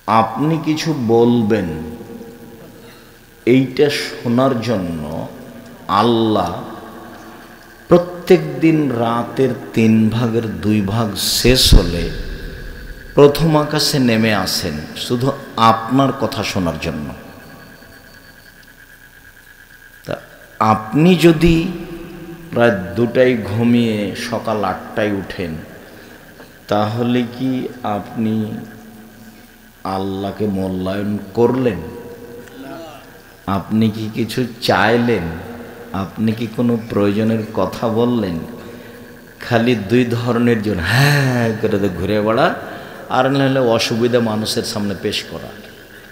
আপনি কিছু বলবেন, এইটা শোনার জন্য আল্লাহ প্রত্যেক দিন রাতের 3 ভাগের 2 ভাগ শেষ হলে প্রথম আকাশে নেমে আসেন শুধু আপনার কথা শোনার জন্য। তা আপনি যদি রাত 2টায় ঘুমিয়ে সকাল 8টায় উঠেন, তাহলে কি আপনি আল্লাহকে মূল্যায়ন করলেন? আপনি কি কিছু চাইলেন? আপনি কি কোনো প্রয়োজনের কথা বললেন? খালি 2 ধরনের জন হ্যাঁ করে তো ঘুরে বেড়া, আর নাহলে অসুবিধা মানুষের সামনে পেশ করা।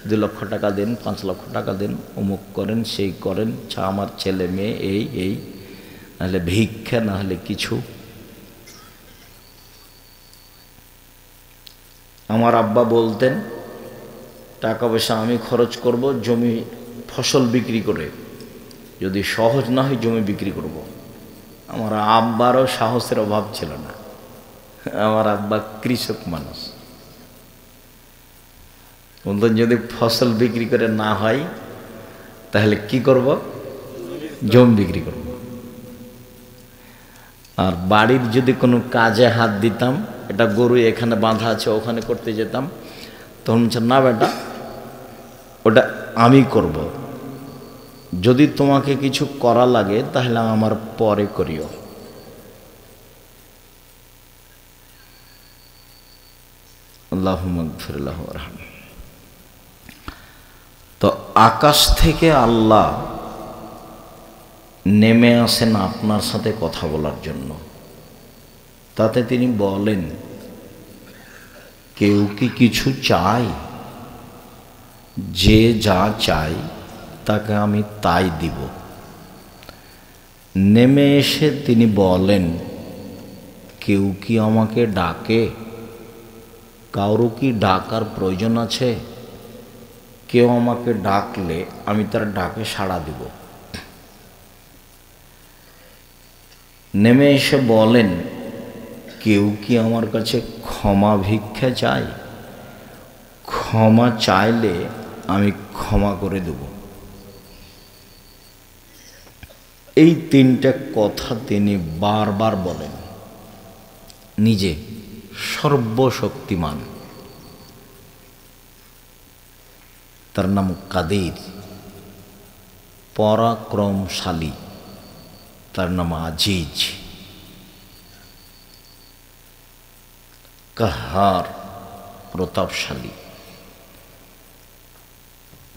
2 লক্ষ টাকা দিন, 5 লক্ষ টাকা দিন, অমুক করেন, সেই করেন, আমার ছেলে মেয়ে এই নাহলে ভিক্ষা, নাহলে কিছু। আমার আব্বা বলতেন, টাকা পয়সা আমি খরচ করব জমি ফসল বিক্রি করে, যদি সহজ না হয় জমি বিক্রি করব। আমার আব্বারও সাহসের অভাব ছিল না। আমার আব্বা কৃষক মানুষ, বলতেন যদি ফসল বিক্রি করে না হয় তাহলে কি করব? জমি বিক্রি করব। আর বাড়ির যদি কোনো কাজে হাত দিতাম, এটা গরু এখানে বাঁধা আছে ওখানে করতে যেতাম, তখন না বেটা ওটা আমি করব, যদি তোমাকে কিছু করা লাগে তাহলে আমার পরে করিও। আল্লাহুম্মা গফিরলাহ ওয়ারহাম। তো আকাশ থেকে আল্লাহ নেমে আসেন আপনার সাথে কথা বলার জন্য। তাতে তিনি বলেন, কেউ কি কিছু চায়? যে যা চাই তাকে আমি তাই দিব। নেমে এসে তিনি বলেন, কেউ কি আমাকে ডাকে? কারো কি ডাকার প্রয়োজন আছে? কেউ আমাকে ডাকলে আমি তার ডাকে সাড়া দিব। নেমে এসে বলেন, কেউ কি আমার কাছে ক্ষমা ভিক্ষা চায়? ক্ষমা চাইলে আমি ক্ষমা করে দেব। এই 3টা কথা তিনি বারবার বলেন। নিজে সর্বশক্তিমান, তার নাম কাদির। পরাক্রমশালী, তার নাম আজিজ। কাহার, প্রতাপশালী।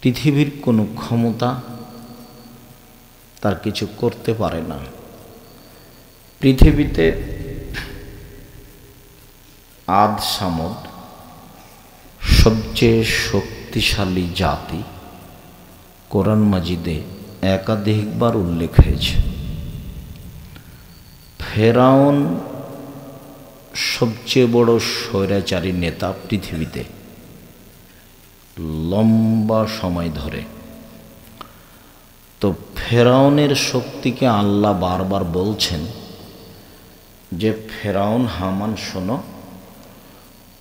পৃথিবীর কোনো ক্ষমতা তার কিছু করতে পারে না। পৃথিবীতে আদ সামদ সবচেয়ে শক্তিশালী জাতি কোরআন মাজিদে একাধিকবার উল্লেখ হয়েছে। ফেরাউন সবচেয়ে বড় স্বৈরাচারী নেতা পৃথিবীতে, লম্বা সময় ধরে। তো ফেরাউনের শক্তিকে আল্লাহ বারবার বলছেন যে, ফেরাউন, হামান, শোনো,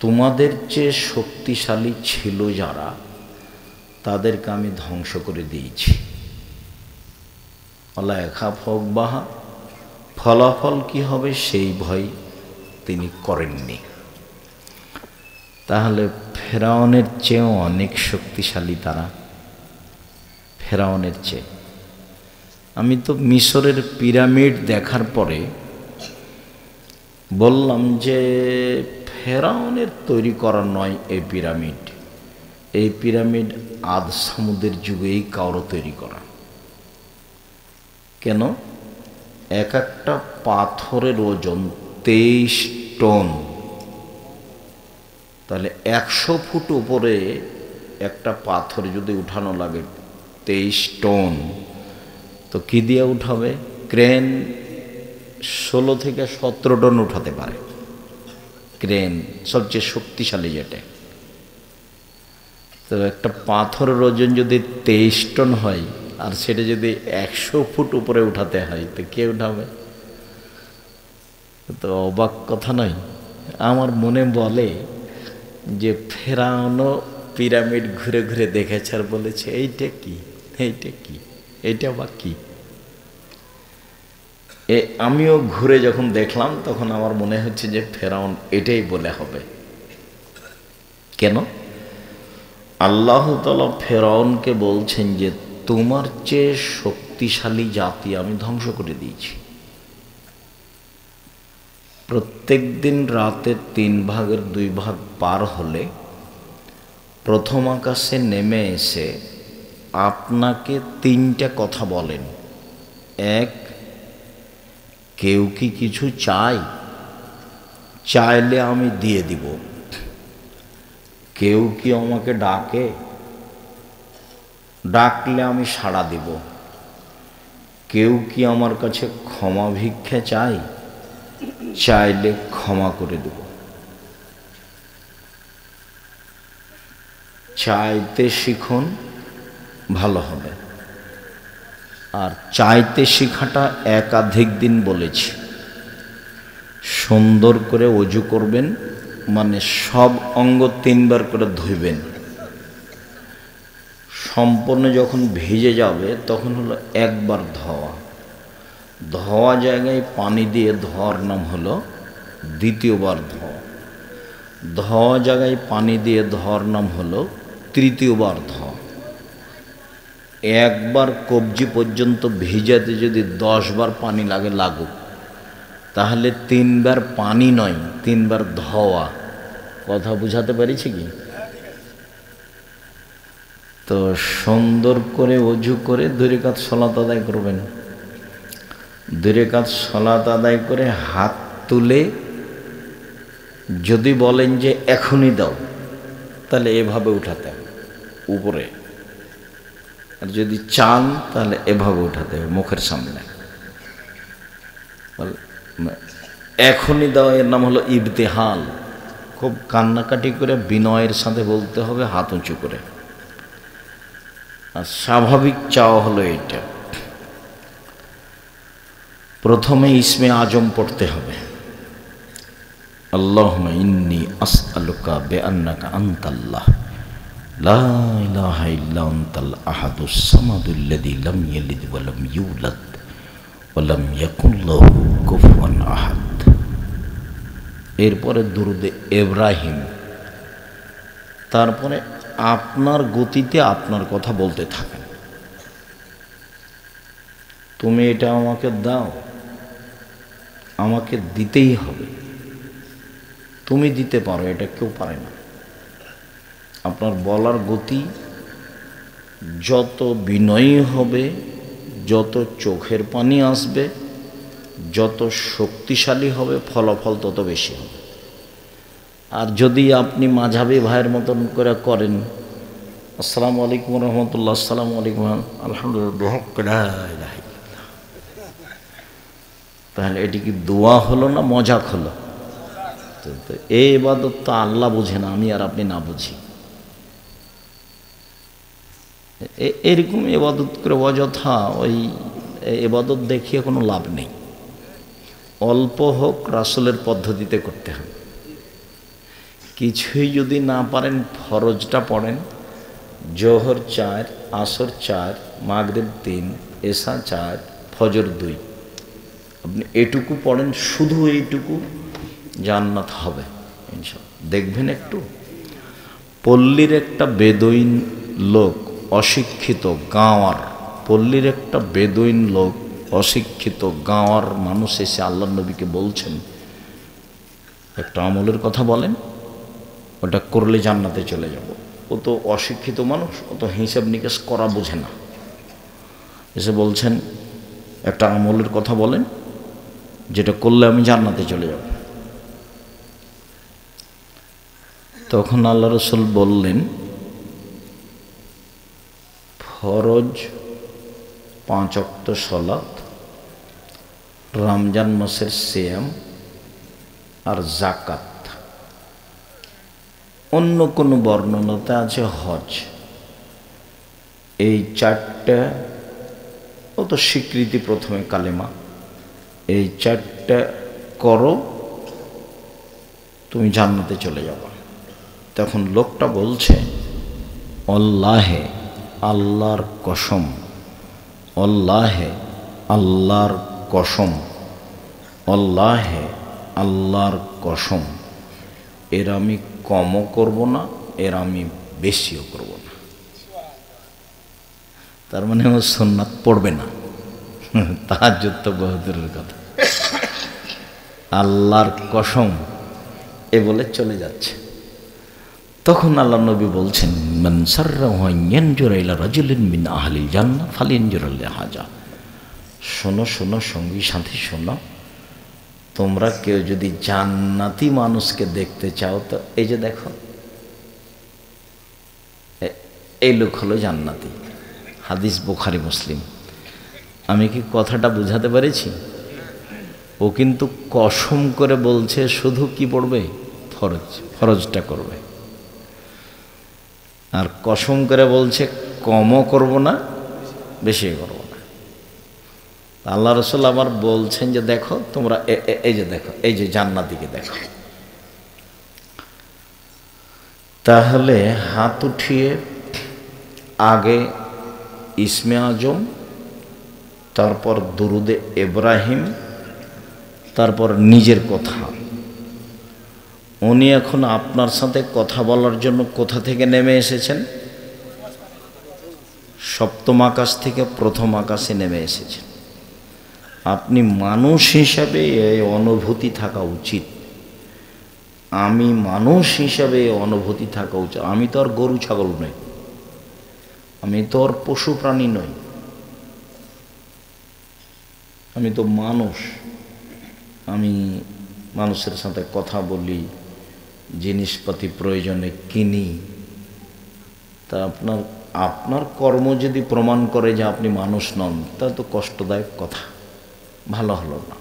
তোমাদের চেয়ে শক্তিশালী ছিল যারা, তাদেরকে আমি ধ্বংস করে দিয়েছি। আল্লাহ খাফ হোক বাহা, ফলাফল কি হবে সেই ভয় তিনি করেননি। তাহলে ফেরাউনের চেয়েও অনেক শক্তিশালী তারা, ফেরাউনের চেয়ে। আমি তো মিশরের পিরামিড দেখার পরে বললাম যে ফেরাউনের তৈরি করা নয় এই পিরামিড। এই পিরামিড আদ সামুদের যুগেই কারো তৈরি করা। কেন? এক একটা পাথরের ওজন 23 টন। তাহলে 100 ফুট উপরে একটা পাথর যদি উঠানো লাগে 23 টন, তো কি দিয়ে উঠাবে? ক্রেন 16 থেকে 17 টন উঠাতে পারে। ক্রেন সবচেয়ে শক্তিশালী যেটা। তো একটা পাথরের ওজন যদি 23 টন হয়, আর সেটা যদি 100 ফুট উপরে উঠাতে হয়, তো কে উঠাবে? তো অবাক কথা নয়। আমার মনে বলে যে ফেরাউনও পিরামিড ঘুরে ঘুরে দেখেছে আর বলেছে এইটা কি, এইটা কি, এইটা বা কি। আমিও ঘুরে যখন দেখলাম তখন আমার মনে হচ্ছে যে ফেরাউন এটাই বলে হবে। কেন? আল্লাহ তাআলা ফেরাউনকে বলছেন যে তোমার চেয়ে শক্তিশালী জাতি আমি ধ্বংস করে দিয়েছি। প্রত্যেক দিন রাতের 3 ভাগের 2 ভাগ পার হলে প্রথম আকাশে নেমে এসে আপনাকে 3টা কথা বলেন। এক, কেউ কি কিছু চায়? চাইলে আমি দিয়ে দিব। কেউ কি আমাকে ডাকে? ডাকলে আমি সাড়া দিব। কেউ কি আমার কাছে ক্ষমা ভিক্ষা চায়? চাইলে ক্ষমা করে দেব। চাইতে শিখুন, ভালো হবে। আর চাইতে শেখাটা একাধিক দিন বলেছি। সুন্দর করে ওযু করবেন, মানে সব অঙ্গ 3 বার করে ধুইবেন। সম্পূর্ণ যখন ভিজে যাবে তখন হলো একবার ধোয়া। ধোয়া জায়গায় পানি দিয়ে ধোয়ার নাম হলো দ্বিতীয়বার ধোয়া। ধোয়া জায়গায় পানি দিয়ে ধোয়ার নাম হলো তৃতীয়বার ধোয়া। একবার কবজি পর্যন্ত ভিজাতে যদি 10 বার পানি লাগে লাগুক, তাহলে 3 বার পানি নয়, 3 বার ধোয়া। কথা বুঝাতে পারিছি কি? তো সুন্দর করে ওযু করে 2 রাকাত সালাত আদায় করবেন। 2 রাকাত সালাত আদায় করে হাত তুলে যদি বলেন যে এখনই দাও, তাহলে এভাবে উঠাতে হবে উপরে। আর যদি চান তাহলে এভাবে উঠাতে হবে মুখের সামনে। এখনই দাও এর নাম হলো ইবতিহাল। খুব কান্নাকাটি করে বিনয়ের সাথে বলতে হবে, হাত উঁচু করে। আর স্বাভাবিক চাওয়া হলো এইটা। প্রথমে ইসমে আজম পড়তে হবে, আল্লাহুম্মা ইন্নী আসআলুকা বিআন্নাকা আনতাল্লাহ লা ইলাহা ইল্লা আনতাল আহাদুস সামাদুল্লাযী লাম ইয়ালিদ ওয়া লাম ইউলাদ ওয়া লাম ইয়াকুল লাহু কুফুয়ান আহাদ। এরপরে দুরুদে ইব্রাহিম। তারপরে আপনার গতিতে আপনার কথা বলতে থাকেন। তুমি এটা আমাকে দাও, আমাকে দিতেই হবে। তুমি দিতে পারো, এটা কেউ পারে না। আপনার বলার গতি যত বিনয়ী হবে, যত চোখের পানি আসবে, যত শক্তিশালী হবে, ফলাফল তত বেশি হবে। আর যদি আপনি মাঝাবি ভাইয়ের মতন করে করেন, আসসালামু আলাইকুম রহমতুল্লাহ, আসসালামু আলাইকুম আলহামদুলিল্লাহ, তাহলে এটি কি দোয়া হলো না মজাক হলো? এই ইবাদত তো আল্লাহ বুঝে না, আমি আর আপনি না বুঝি। এরকম ইবাদত করে অযথা ওই ইবাদত দেখিয়ে কোনো লাভ নেই। অল্প হোক রাসূলের পদ্ধতিতে করতে হবে। কিছুই যদি না পারেন, ফরজটা পড়েন। জোহর 4, আসর 4, মাগরিব 3, এশা 4, ফজর 2। আপনি এটুকু পড়েন, শুধু এইটুকু, জান্নাত হবে ইনশাআল্লাহ। দেখবেন একটু পল্লীর একটা বেদুইন লোক, অশিক্ষিত গাঁওয়ার, পল্লীর একটা বেদুইন লোক, অশিক্ষিত গাঁওয়ার মানুষ এসে আল্লাহর নবীকে বলছেন একটা আমলের কথা বলেন, ওটা করলে জান্নাতে চলে যাব। ও তো অশিক্ষিত মানুষ, ও তো হিসাব নিকেশ করা বোঝে না। এসে বলছেন একটা আমলের কথা বলেন যেটা করলে আমি জান্নাতে চলে যাব। তখন আল্লাহ রাসূল বললেন, ফরজ 5 ওয়াক্ত সালাত, রমজান মাসের সিয়াম আর যাকাত। অন্য কোনো বর্ণনাতে আছে হজ। এই 4টা, ও তো স্বীকৃতি প্রথমে কালেমা, এই 4টা করো, তুমি জান্নাতে চলে যাবা। তখন লোকটা বলছে অল্লাহে আল্লাহর কসম, অল্লাহে আল্লাহর কসম, অল্লাহে আল্লাহর কসম, এর আমি কমও করব না, এর আমি বেশিও করব না। তার মানে ও সুন্নাত পড়বে না, তাহাজ্জুদ তো বহুদূরের কথা। আল্লাহর কসম এ বলে চলে যাচ্ছে। তখন আল্লাহ নবী বলছেন, মান সাররাহু আন ইয়ানজুরা ইলা রাজুলিন মিন আহলিল জান্নাহ ফালিয়ানজুর লিহাজা। শোনো শোনো সঙ্গী সাথী শোনো, তোমরা কেউ যদি জান্নাতি মানুষকে দেখতে চাও তো এই যে দেখো, এই লোক হলো জান্নাতি। হাদিস বুখারী মুসলিম। আমি কি কথাটা বুঝাতে পেরেছি? ও কিন্তু কসম করে বলছে শুধু কি পড়বে, ফরজ, ফরজটা করবে। আর কসম করে বলছে কমও করব না, বেশি করব না। আল্লাহ রসুল আবার বলছেন যে দেখো তোমরা এই যে দেখো, এই যে জান্নাতীকে দেখো। তাহলে হাত উঠিয়ে আগে ইসমে আজম, তারপর দুরুদে ইব্রাহিম, তারপর নিজের কথা। উনি এখন আপনার সাথে কথা বলার জন্য কোথা থেকে নেমে এসেছেন? সপ্তম আকাশ থেকে প্রথম আকাশে নেমে এসেছেন। আপনি মানুষ হিসাবে এই অনুভূতি থাকা উচিত, আমি মানুষ হিসাবে এই অনুভূতি থাকা উচিত। আমি তো আর গরু ছাগল নই, আমি তো আর পশু প্রাণী নই, আমি তো মানুষ। আমি মানুষের সাথে কথা বলি, জিনিসপাতি প্রয়োজনে কিনি। তা আপনার কর্ম যদি প্রমাণ করে যে আপনি মানুষ নন, তা তো কষ্টদায়ক কথা, ভালো হলো না।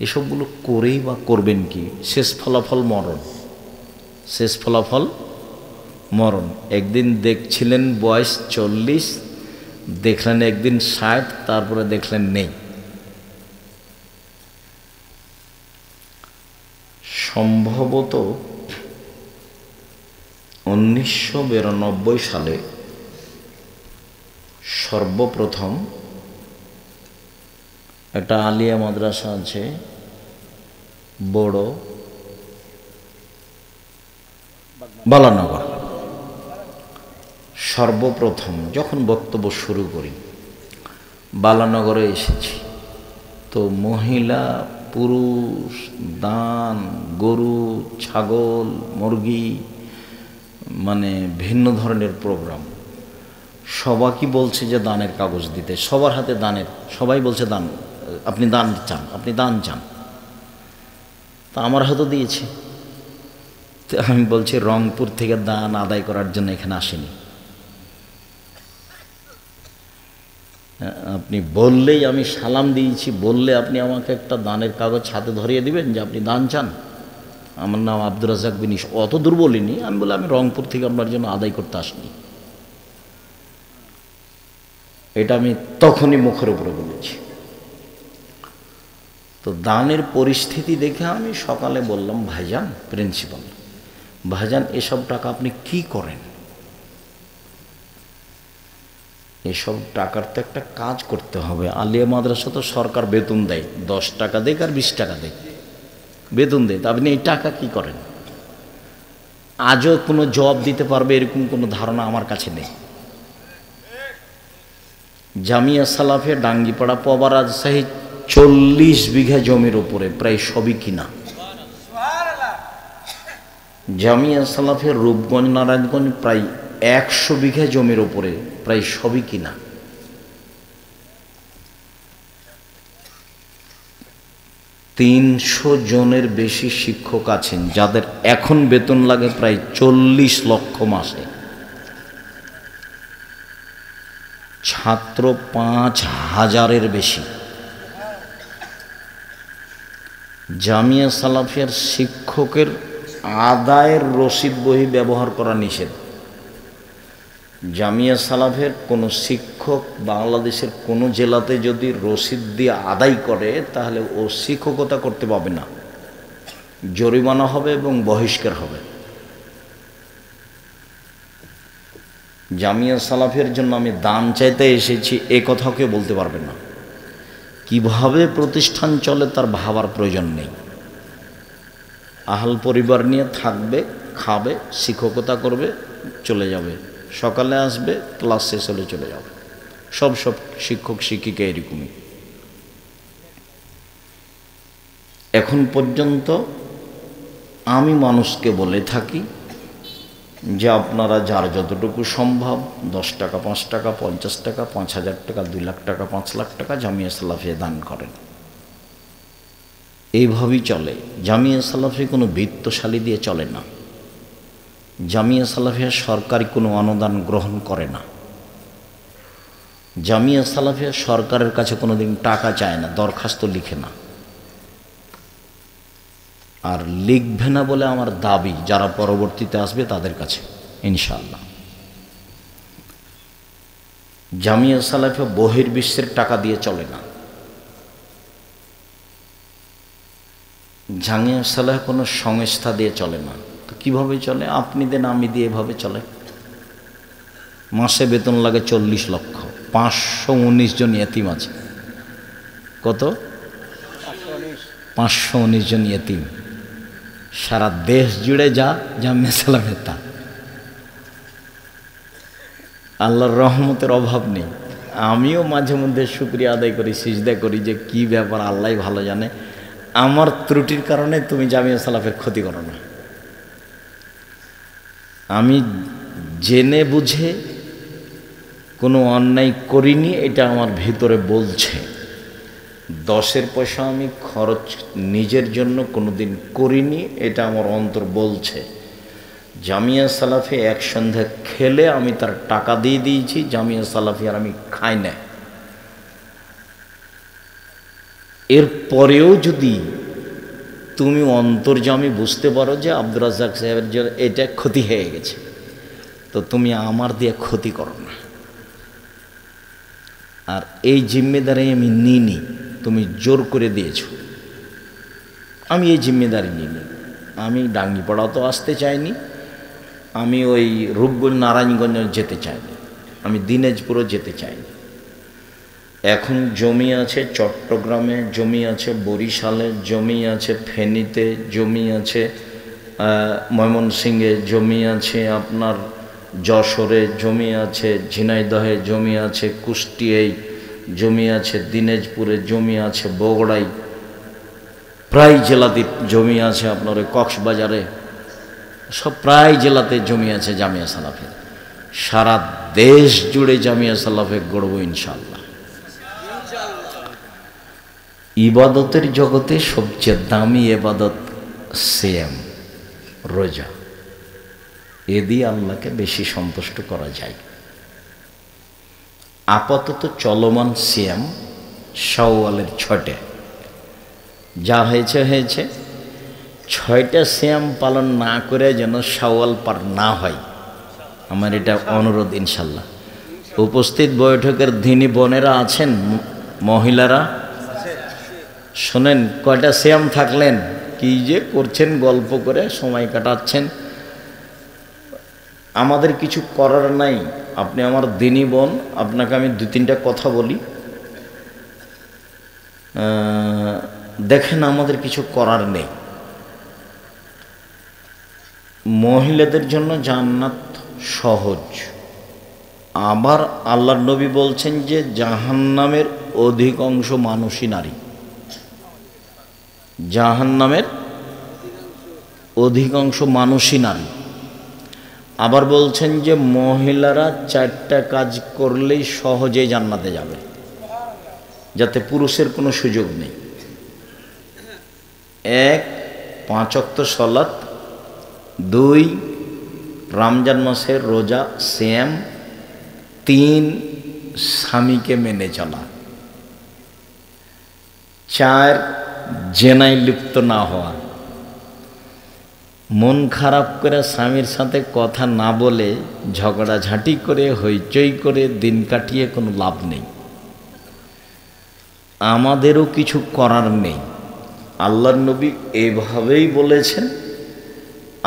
এসবগুলো করেই বা করবেন কি? শেষ ফলাফল মরণ, শেষ ফলাফল মরণ। একদিন দেখছিলেন বয়স 40, দেখলেন একদিন 60, তারপরে দেখলেন নেই। সম্ভবত 1992 সালে সর্বপ্রথম একটা আলিয়া মাদ্রাসা আছে বড় বালানগর। সর্বপ্রথম যখন বক্তব্য শুরু করি বালানগরে এসেছি, তো মহিলা পুরুষ দান, গরু ছাগল মুরগি, মানে ভিন্ন ধরনের প্রোগ্রাম। সবাইকে বলছে যে দানের কাগজ দিতে, সবার হাতে দানের, সবাই বলছে দান, আপনি দান চান, আপনি দান চান। তা আমার হাতে দিয়েছে। তো আমি বলছি রংপুর থেকে দান আদায় করার জন্য এখানে আসেনি। আপনি বললেই আমি সালাম দিয়েছি, বললে আপনি আমাকে একটা দানের কাগজ হাতে ধরিয়ে দিবেন যে আপনি দান চান। আমার নাম আব্দুর রাজ্জাক বিন ইসা। অত দূর বলিনি, আমি বলে আমি রংপুর থেকে আপনার জন্য আদায় করতে আসিনি। এটা আমি তখনই মুখের উপরে বলেছি। তো দানের পরিস্থিতি দেখে আমি সকালে বললাম, ভাইজান, প্রিন্সিপাল ভাইজান, এসব টাকা আপনি কি করেন? এসব টাকার তো একটা কাজ করতে হবে। আলিয়া মাদ্রাসা তো সরকার বেতন দেয়, 10 টাকা দেয় আর 20 টাকা দেয়, বেতন দেয়। তা আপনি এই টাকা কি করেন? আজও কোনো জবাব দিতে পারবে এরকম কোনো ধারণা আমার কাছে নেই। জামিয়া সালাফে ডাঙ্গিপাড়া পবা রাজশাহী 40 বিঘা জমির উপরে প্রায় সবই কিনা। জামিয়া সালাফের রূপগঞ্জ নারায়ণগঞ্জ প্রায় 100 বিঘা জমির উপরে প্রায় সবই কিনা। তিনশো জনের বেশি শিক্ষক আছেন যাদের এখন বেতন লাগে প্রায় 40 লক্ষ মাসে। ছাত্র 5000-এর বেশি। জামিয়া সালাফিয়ার শিক্ষকের আদায়ের রসিদ বই ব্যবহার করা নিষেধ। জামিয়া সালাফের কোনো শিক্ষক বাংলাদেশের কোনো জেলাতে যদি রসিদ দিয়ে আদায় করে তাহলে ও শিক্ষকতা করতে পাবে না, জরিমানা হবে এবং বহিষ্কার হবে। জামিয়া সালাফিয়ার জন্য আমি দান চাইতে এসেছি এ কথাও কেউ বলতে পারবে না। কিভাবে প্রতিষ্ঠান চলে তার ভাবার প্রয়োজন নেই। আহাল পরিবার নিয়ে থাকবে, খাবে, শিক্ষকতা করবে, চলে যাবে, সকালে আসবে, ক্লাস শেষ হলে চলে যাবে। সব শিক্ষক শিক্ষিকা এরকমই। এখন পর্যন্ত আমি মানুষকে বলে থাকি যে আপনারা যার যতটুকু সম্ভব 10 টাকা, 5 টাকা, 50 টাকা, 5,000 টাকা, 2 লাখ টাকা, 5 লাখ টাকা জামিয়া সালাফিয়া দান করেন। এইভাবেই চলে। জামিয়া সালাফিয়া কোনো বৃত্তশালী দিয়ে চলে না। জামিয়া সালাফিয়া সরকারি কোনো অনুদান গ্রহণ করে না। জামিয়া সালাফিয়া সরকারের কাছে কোনোদিন টাকা চায় না, দরখাস্ত লিখে না, আর লিখবে না বলে আমার দাবি যারা পরবর্তীতে আসবে তাদের কাছে ইনশাআল্লাহ। জামিয়া সালাফিয়া বহির্বিশ্বের টাকা দিয়ে চলে না। জামিয়া সালাফিয়া কোনো সংস্থা দিয়ে চলে না। তো কীভাবে চলে? আপনি দেন, আমি দিয়ে, এভাবে চলে। মাসে বেতন লাগে 40 লক্ষ, 519 জন ইয়েতিম আছে। কত? 519 জন ইয়েতিম। সারা দেশ জুড়ে যা জামিয়া সালাফিয়া তা। আল্লাহর রহমতের অভাব নেই। আমিও মাঝে মধ্যে শুকরিয়া আদায় করি, সিজদা করি যে কি ব্যাপার, আল্লাহ ভালো জানে, আমার ত্রুটির কারণে তুমি জামিয়া সালাফের ক্ষতি করো না। আমি জেনে বুঝে কোনো অন্যায় করিনি, এটা আমার ভিতরে বলছে। 10-এর পয়সা আমি খরচ নিজের জন্য কোনোদিন করিনি, এটা আমার অন্তর বলছে। জামিয়া সালাফি এক সন্ধ্যা খেলে আমি তার টাকা দিয়ে দিয়েছি, জামিয়া সালাফি আর আমি খাই না। এরপরেও যদি তুমি অন্তর্যামী বুঝতে পারো যে আব্দুর রাজ্জাক সাহেবের জন্য এটা ক্ষতি হয়ে গেছে, তো তুমি আমার দিয়ে ক্ষতি করো না। আর এই জিম্মেদারি আমি নিইনি, তুমি জোর করে দিয়েছ। আমি এই জিম্মেদারি নিইনি। আমি ডাঙ্গিপাড়াও তো আসতে চাইনি, আমি ওই রূপগঞ্জ নারায়ণগঞ্জ যেতে চাইনি, আমি দিনাজপুরও যেতে চাইনি। এখন জমি আছে চট্টগ্রামে, জমি আছে বরিশালে, জমি আছে ফেনীতে, জমি আছে ময়মনসিংহে, জমি আছে আপনার যশোরে, জমি আছে ঝিনাইদহে, জমি আছে কুষ্টিয়ায়, জমি আছে দিনাজপুরে, জমি আছে বগুড়ায়, প্রায় জেলাতে জমি আছে আপনার ওই কক্সবাজারে, সব প্রায় জেলাতে জমি আছে জামিয়া সালাফের। সারা দেশ জুড়ে জামিয়া সালাফে গড়ব ইনশাআল্লাহ। ইবাদতের জগতে সবচেয়ে দামি ইবাদত সিয়াম, রোজা। এ দিয়ে আল্লাহকে বেশি সন্তুষ্ট করা যায়। আপাতত চলমান সিয়াম শাওয়ালের 6টে, যা হয়েছে হয়েছে। 6টা সিয়াম পালন না করে যেন শাওয়াল পার না হয়, আমার এটা অনুরোধ ইনশাল্লাহ। উপস্থিত বৈঠকের ধিনী বোনেরা আছেন, মহিলারা শোনেন, কয়টা সিয়াম থাকলেন, কি যে করছেন, গল্প করে সময় কাটাচ্ছেন। আমাদের কিছু করার নাই। আপনি আমার দিনী বোন, আপনাকে আমি 2-3টা কথা বলি, দেখেন আমাদের কিছু করার নেই। মহিলাদের জন্য জান্নাত সহজ। আবার আল্লাহর নবী বলছেন যে জাহান্নামের অধিকাংশ মানুষই নারী। জাহান্নামের অধিকাংশ মানুষই নারী। আবার বলছেন যে মহিলারা 4টা কাজ করলেই সহজেই জান্নাতে যাবে, যাতে পুরুষের কোনো সুযোগ নেই। 1, 5 ওয়াক্ত সালাত, 2 রমজান মাসের রোজা সিয়াম, 3 স্বামীকে মেনে চলা, 4 জেনায় লিপ্ত না হওয়া। মন খারাপ করে স্বামীর সাথে কথা না বলে, ঝগড়াঝাঁটি করে, হইচই করে দিন কাটিয়ে কোনো লাভ নেই। আমাদেরও কিছু করার নেই। আল্লাহর নবী এভাবেই বলেছেন,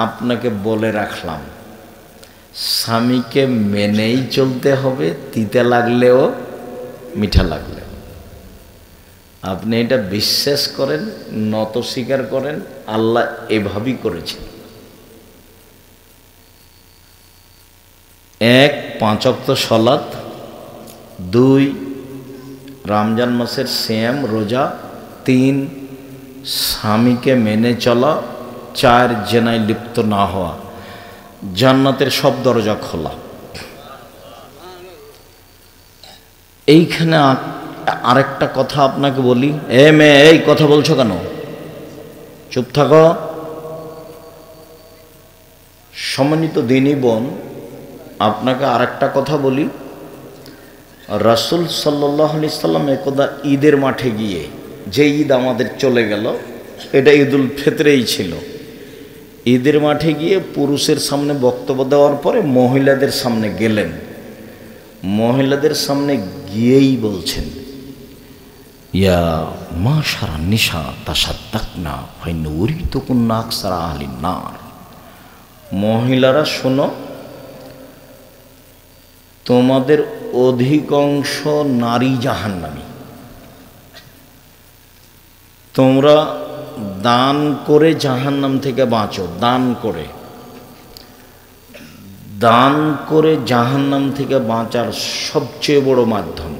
আপনাকে বলে রাখলাম। স্বামীকে মেনেই চলতে হবে, তিতে লাগলেও মিঠা লাগলেও। আপনি এটা বিশ্বাস করেন, নত স্বীকার করেন, আল্লাহ এভাবেই করেছেন। 1 5 ওয়াক্ত সালাত, 2 রমজান মাসের সিয়াম রোজা, 3 স্বামীকে মেনে চলা, 4 জেনায় লিপ্ত না হওয়া। জান্নাতের সব দরজা খোলা। এইখানে আরেকটা কথা আপনাকে বলি। মেয়ে, এই কথা বলছো কেন? চুপ থাকো। সম্মানিত দিনী বোন, আপনাকে আরেকটা কথা বলি। রাসূল সাল্লাল্লাহু আলাইহি সাল্লাম একদা ঈদের মাঠে গিয়ে, যে ঈদ আমাদের চলে গেল, এটা ঈদুল ফিতরেই ছিল, ঈদের মাঠে গিয়ে পুরুষের সামনে বক্তব্য দেওয়ার পরে মহিলাদের সামনে গেলেন। মহিলাদের সামনে গিয়েই বলছেন, ইয়া মাশারা নিশা তাসাদ্দাকনা ফাইন উরিতুকুন্না আকসারা আহলিন নার। মহিলারা শোনো, তোমাদের অধিকাংশ নারী জাহান্নামী। তোমরা দান করে জাহান্নাম থেকে বাঁচো। দান করে জাহান্নাম থেকে বাঁচার সবচেয়ে বড় মাধ্যম।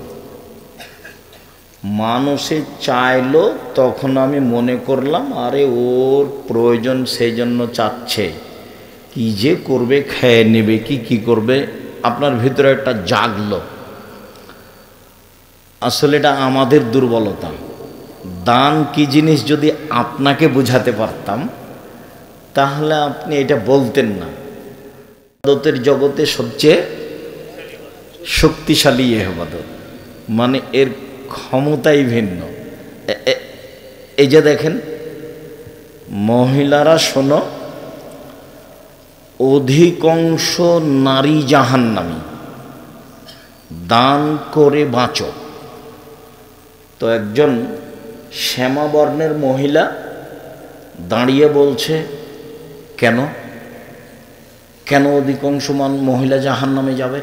মানুষে চাইলো, তখন আমি মনে করলাম আরে ওর প্রয়োজন, সেই জন্য চাচ্ছে, কি যে করবে, খেয়ে নেবে কি করবে, আপনার ভিতরে একটা জাগলো। আসলে এটা আমাদের দুর্বলতা। দান কি জিনিস যদি আপনাকে বুঝাতে পারতাম, তাহলে আপনি এটা বলতেন না। ইবাদতের জগতে সবচেয়ে শক্তিশালী ইবাদত, মানে এর ক্ষমতাই ভিন্ন। এই যে দেখেন, মহিলারা শোনো, অধিকাংশ নারী জাহান্নামী, দান করে বাঁচো। তো একজন শ্যামাবর্ণের মহিলা দাঁড়িয়ে বলছে, কেন অধিকাংশ মহিলা জাহান্নামে যাবে?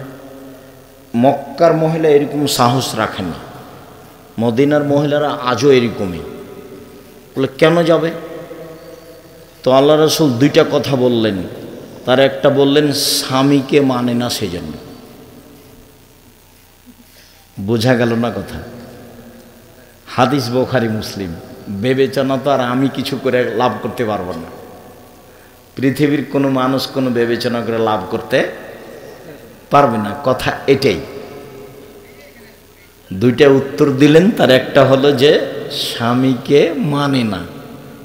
মক্কার মহিলা এরকম সাহস রাখে না, মদিনার মহিলারা আজও এরকমই। বলে কেন যাবে? তো আল্লাহ রাসূল 2টা কথা বললেন। তার একটা বললেন, স্বামীকে মানে না সেজন্য। বোঝা গেল না কথা? হাদিস বুখারী মুসলিম। বিবেচনা তো আর আমি কিছু করে লাভ করতে পারবো না। পৃথিবীর কোনো মানুষ কোনো বিবেচনা করে লাভ করতে পারবে না, কথা এটাই। 2টা উত্তর দিলেন। তার একটা হলো যে স্বামীকে মানে না,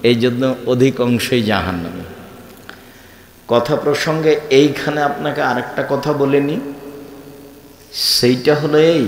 এই জন্য অধিকাংশই জাহান্নামী। কথা প্রসঙ্গে এইখানে আপনাকে আরেকটা কথা বলে নি, সেইটা হলো এই,